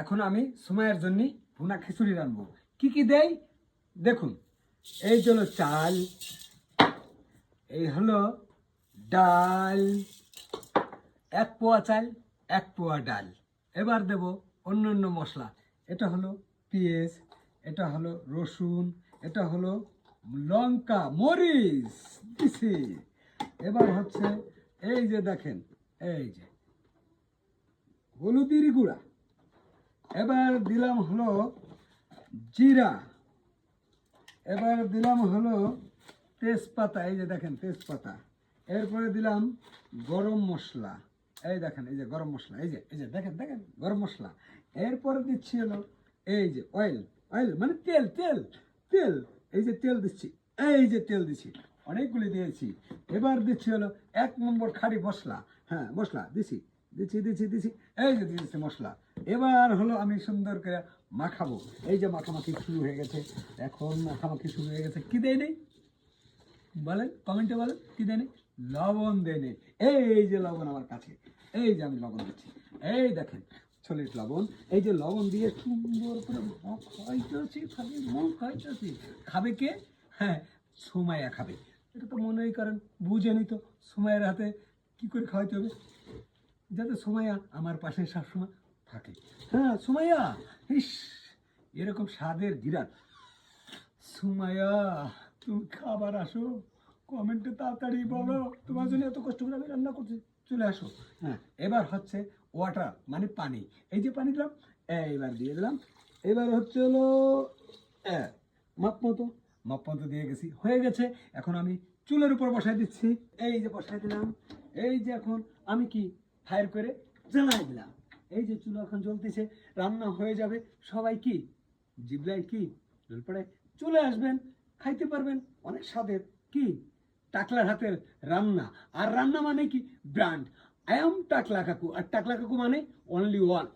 এখন আমি সুমাইয়ের জন্য ভুনা খিচুড়ি রাঁধবো। কি কি দেই দেখুন। এই হলো চাল, এই হলো ডাল, 1 পোয়া চাল 1 পোয়া ডাল। এবার দেব অন্য মশলা। এটা হলো পেঁয়াজ, এটা হলো রসুন, এটা হলো লঙ্কা, মরিচ দিছি। এবার হচ্ছে এই যে দেখেন, এই যে হলুদের গুঁড়া। এবার দিলাম হলো জিরা, এবার দিলাম হলো তেজপাতা, এই যে দেখেন তেজপাতা। এরপরে দিলাম গরম মশলা, এই দেখেন এই যে গরম মশলা, এই যে দেখেন গরম মশলা। এরপরে দিচ্ছি হলো এই যে অয়েল মানে তেল তেল তেল, এই যে তেল দিচ্ছি, এই যে তেল দিচ্ছি, অনেকগুলি দিয়েছি। এবার দিচ্ছি হলো 1 নম্বর খাঁটি মশলা, হ্যাঁ মশলা দিছি, এই যে দিয়েছি মশলা। এবার হলো আমি সুন্দর করে মাখাবো। এই যে মাখামাখি শুরু হয়ে গেছে, এখন মাখামাখি শুরু হয়ে গেছে। কি দেয় নেই বলেন, কমেন্টে বলেন কি দেয় নেই? লবণ দেয় নেই। এই যে লবণ আমার কাছে, এই যে আমি লবণ দিচ্ছি, এই দেখেন চল্লিশ লবণ। এই যে লবণ দিয়ে সুন্দর করে খাইতেছি, খালি মন খাইতেছি। খাবে কে? হ্যাঁ, সুমাইয়া খাবে। এটা তো মনেই করেন, বুঝেনি তো সুমাইয়ের হাতে কি করে খাওয়াইতে হবে, যাতে সুমাইয়া আমার পাশে সবসময় থাকে। হ্যাঁ সুমাইয়া, ইস এরকম স্বাদের বিরাট। সুমাইয়া তুমি খাবার আসো, কমেন্টে তাড়াতাড়ি বলো, তোমার জন্য এত কষ্ট করে আমি রান্না করছি, চলে আসো। হ্যাঁ, এবার হচ্ছে ওয়াটার মানে পানি। এই যে পানি দিলাম, এইবার দিয়ে দিলাম। এবার হচ্ছে হলো মাপ মতো দিয়ে গেছি, হয়ে গেছে। এখন আমি চুলের উপর বসাই দিচ্ছি, এই যে বসাই দিলাম। এই যে এখন আমি কি ফায়ার করে জ্বালাই দিলাম। এই যে চুলা এখন জ্বলতেছে, রান্না হয়ে যাবে। সবাই কি জিবলাই কি জলপড়ে চলে আসবেন, খাইতে পারবেন। অনেক স্বাদের কি টাকলার হাতের রান্না। আর রান্না মানে কি ব্র্যান্ড, আই এম টাকলা কাকু। আর টাকলা কাকু মানে অনলি ওয়ান।